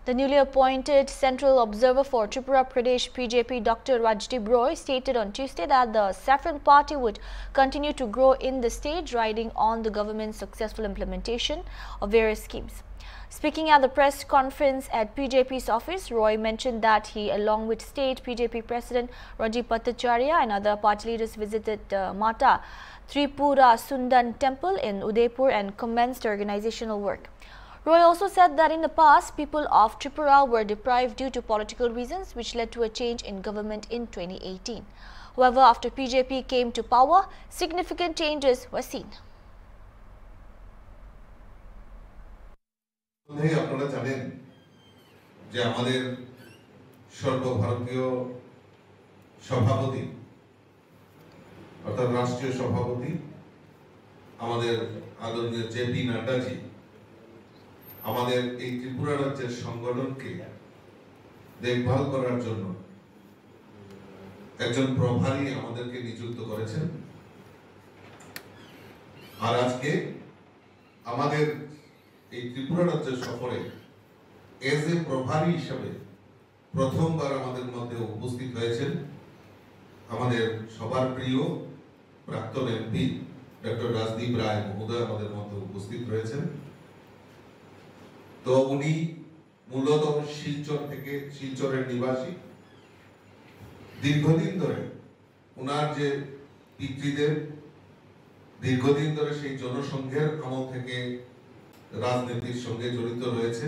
The newly appointed Central Observer for Tripura Pradesh BJP, Dr. Rajdeep Roy, stated on Tuesday that the Saffron Party would continue to grow in the state, riding on the government's successful implementation of various schemes. Speaking at the press conference at BJP's office, Roy mentioned that he, along with State BJP President Ranjit Bhattacharya and other party leaders, visited Mata Tripura Sundan Temple in Udaipur and commenced organizational work. Roy also said that in the past, people of Tripura were deprived due to political reasons, which led to a change in government in 2018. However, after BJP came to power, significant changes were seen. আপনারা জানেন যে আমাদের সর্বভারতীয় সভাপতি অর্থাৎ রাষ্ট্রীয় সভাপতি আমাদের আদরণীয় জেপি নাড্ডাজি আমাদের এই ত্রিপুরা রাজ্যের সংগঠনকে দেখভাল করার জন্য একজন প্রভারী আমাদেরকে নিযুক্ত করেছেন। আর আজকে আমাদের এই ত্রিপুরা রাজ্যের সফরে এজ এ প্রভারী হিসেবে প্রথমবার আমাদের মধ্যে উপস্থিত হয়েছেন আমাদের সবার প্রিয় প্রাক্তন এমপি ডক্টর রাজদীপ রায় মহোদয় আমাদের মধ্যে উপস্থিত রয়েছেন। তো উনি মূলত শিলচরের নিবাসী। দীর্ঘদিন ধরে ওনার যে পিতৃদেব দীর্ঘদিন ধরে সেই জনসংঘের আমল থেকে রাজনীতির সঙ্গে জড়িত রয়েছে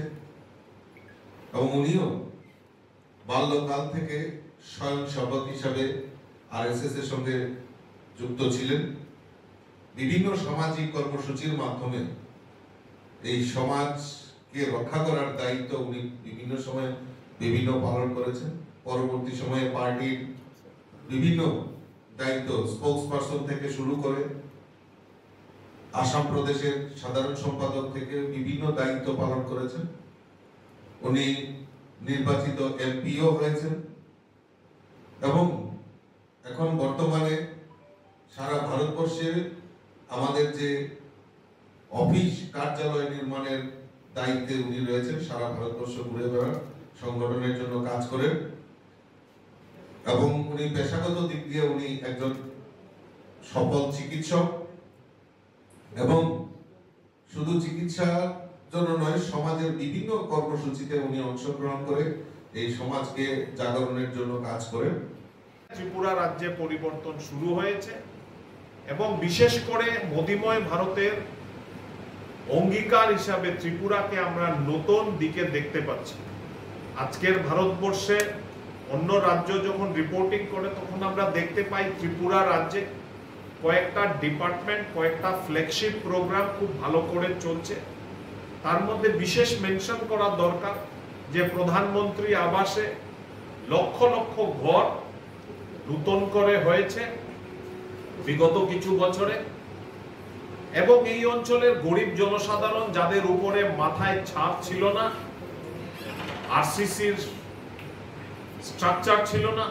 এবং উনিও বাল্যকাল থেকে স্বয়ংসেবক হিসাবে আরএসএস এর সঙ্গে যুক্ত ছিলেন। বিভিন্ন সামাজিক কর্মসূচির মাধ্যমে এই সমাজকে রক্ষা করার দায়িত্ব উনি বিভিন্ন সময়ে পালন করেছেন। পরবর্তী সময়ে পার্টির বিভিন্ন দায়িত্ব স্পোকস পারসন থেকে শুরু করে আসাম প্রদেশের সাধারণ সম্পাদক থেকে বিভিন্ন দায়িত্ব পালন করেছেন। উনি নির্বাচিত এমপিও হয়েছেন এবং এখন বর্তমানে সারা ভারতবর্ষে আমাদের যে অফিস কার্যালয় নির্মাণের দায়িত্বে উনি রয়েছেন। সারা ভারতবর্ষ ঘুরে বেড়ান, সংগঠনের জন্য কাজ করেন এবং উনি পেশাগত দিক দিয়ে উনি একজন সফল চিকিৎসক এবং শুধু চিকিৎসার জন্য নয়, সমাজের বিভিন্ন কর্মসূচিতে উনি অংশগ্রহণ করে এই সমাজকে জাগরণের জন্য কাজ করেন। ত্রিপুরা রাজ্যে পরিবর্তন শুরু হয়েছে এবং বিশেষ করে মোদিময় ভারতের অঙ্গীকার হিসাবে ত্রিপুরাকে আমরা নতুন দিকে দেখতে পাচ্ছি। আজকের ভারতবর্ষে অন্য রাজ্য যখন রিপোর্টিং করে তখন আমরা দেখতে পাই ত্রিপুরা রাজ্যে কয়েকটা ডিপার্টমেন্ট, কয়েকটা ফ্ল্যাগশিপ প্রোগ্রাম খুব ভালো করে চলছে। তার মধ্যে বিশেষ মেনশন করা দরকার যে প্রধানমন্ত্রী আবাসে লক্ষ লক্ষ ঘর নতুন করে হয়েছে বিগত কিছু বছরে এবং এই অঞ্চলের গরিব জনসাধারণ যাদের উপরে মাথায় ছাদ ছিল না, আরসিসির স্ট্রাকচার ছিল না,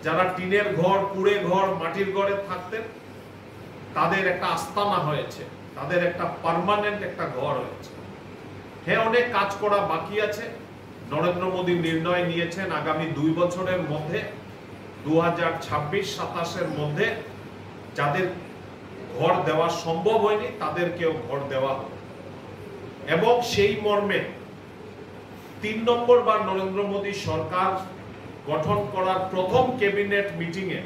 যারা টিনের ঘর, কুড়ে ঘর, মাটির ঘরে থাকতেন, তাদের একটা আস্তানা হয়েছে, তাদের একটা পার্মানেন্ট একটা ঘর হয়েছে। হ্যাঁ, অনেক কাজ করা বাকি আছে। নরেন্দ্র মোদী নির্ণয় নিয়েছেন আগামী 2 বছরের মধ্যে 2026-27-এর মধ্যে যাদের ঘর দেওয়া সম্ভব হয়নি তাদেরকেও ঘর দেওয়া হবে এবং সেই মর্মে 3 নম্বরবার নরেন্দ্র মোদী সরকার গঠন করার প্রথম ক্যাবিনেট মিটিংয়ে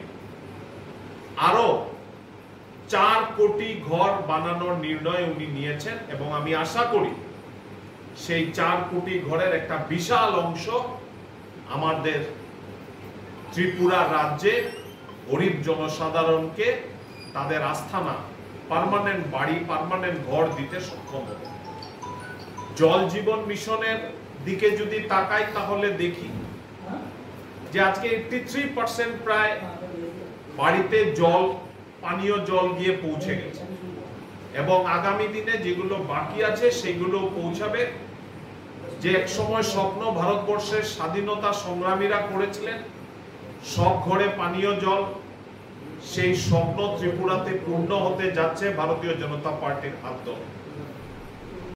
আরো 4 কোটি ঘর বানানোর নির্ণয় উনি নিয়েছেন এবং আমি আশা করি সেই 4 কোটি ঘরের একটা বিশাল অংশ আমাদের ত্রিপুরা রাজ্যে গরিব জনসাধারণকে তাদের আস্থানা, পার্মানেন্ট বাড়ি, পার্মানেন্ট ঘর দিতে সক্ষম হবে। জল জীবন মিশনের দিকে যদি তাকাই তাহলে দেখি যে আজকে 83% প্রায় বাড়িতে জল, পানীয় জল গিয়ে পৌঁছে গেছে এবং আগামী দিনে যেগুলো বাকি আছে সেগুলো পৌঁছাবে। যে এক সময় স্বপ্ন ভারতবর্ষের স্বাধীনতা সংগ্রামীরা করেছিলেন সব ঘরে পানীয় জল, সেই স্বপ্ন ত্রিপুরাতে পূর্ণ হতে যাচ্ছে ভারতীয় জনতা পার্টির হাত ধরে।